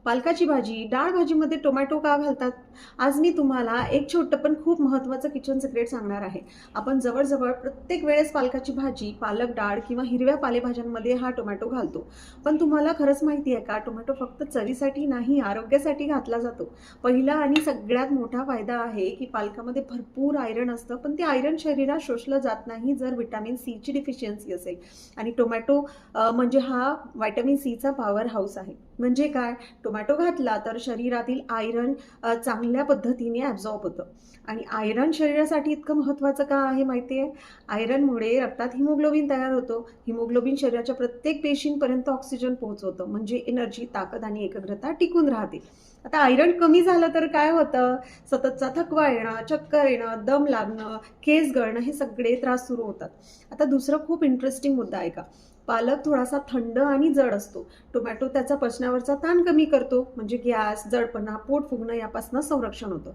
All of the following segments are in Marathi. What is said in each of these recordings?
पालकाची भाजी, डाळ भाजीमध्ये टोमॅटो का घालतात? आज मी तुम्हाला एक छोटं पण खूप महत्त्वाचं किचन सिक्रेट सांगणार आहे. आपण जवळ-जवळ प्रत्येक वेळेस पालकाची भाजी, पालक डाळ किंवा हिरव्या पालेभाज्यांमध्ये हा टोमॅटो घालतो. पण तुम्हाला खरंच माहिती आहे का, टोमॅटो फक्त चवीसाठी नाही, आरोग्यासाठी घातला जातो. पहिला आणि सगळ्यात मोठा फायदा आहे की पालकामध्ये भरपूर आयर्न असतं, पण ते आयर्न शरीरात शोषलं जात नाही जर व्हिटॅमिन सीची डिफिशियन्सी असेल. आणि टोमॅटो म्हणजे हा व्हिटॅमिन सीचा पॉवर हाऊस आहे. म्हणजे काय? टोमॅटो घातला तर शरीरातील आयरन चांगल्या पद्धतीने ॲब्झॉर्ब होतं. आणि आयरन शरीरासाठी इतकं महत्त्वाचं का आहे माहिती आहे? आयरनमुळे रक्तात हिमोग्लोबिन तयार होतो. हिमोग्लोबिन शरीराच्या प्रत्येक पेशींपर्यंत ऑक्सिजन पोहोचवतं, म्हणजे एनर्जी, ताकद आणि एकाग्रता टिकून राहते. आता आयरन कमी झालं तर काय होतं? सततचा थकवा येणं, चक्कर येणं, दम लागणं, केस गळणं हे सगळे त्रास सुरू होतात. आता दुसरं खूप इंटरेस्टिंग मुद्दा आहे का, पालक थोडासा थंड आणि जड असतो. टोमॅटो त्याचा पचनावरचा ताण कमी करतो, म्हणजे गॅस, जडपणा, पोट फुगणं यापासून संरक्षण होतं.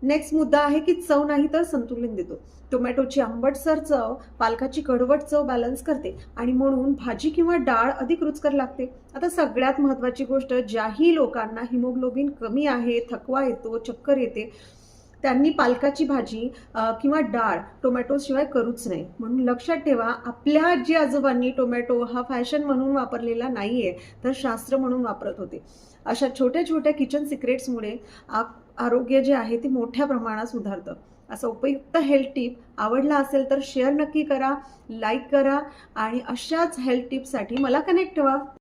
नेक्स्ट मुद्दा आहे की चव नाही तर संतुलन देतो. टोमॅटोची आंबटसर चव पालकाची कडवट चव बॅलन्स करते आणि म्हणून भाजी किंवा डाळ अधिक रुचकर लागते. आता सगळ्यात महत्त्वाची गोष्ट, ज्याही लोकांना हिमोग्लोबिन कमी आहे, थकवा येतो, चक्कर येते, त्यांनी पालकाची भाजी किंवा डाळ टोमॅटोशिवाय करूच नाही. म्हणून लक्षात ठेवा, आपल्या आजी आजोबांनी टोमॅटो हा फॅशन म्हणून वापरलेला नाहीये, तर शास्त्र म्हणून वापरत होते. अशा छोट्या छोट्या किचन सिक्रेट्समुळे आरोग्य जे आहे ते मोठ्या प्रमाणात सुधारतं. असं उपयुक्त हेल्थ टिप आवडला असेल तर शेअर नक्की करा, लाईक करा आणि अशाच हेल्थ टिप्ससाठी मला कनेक्ट व्हा.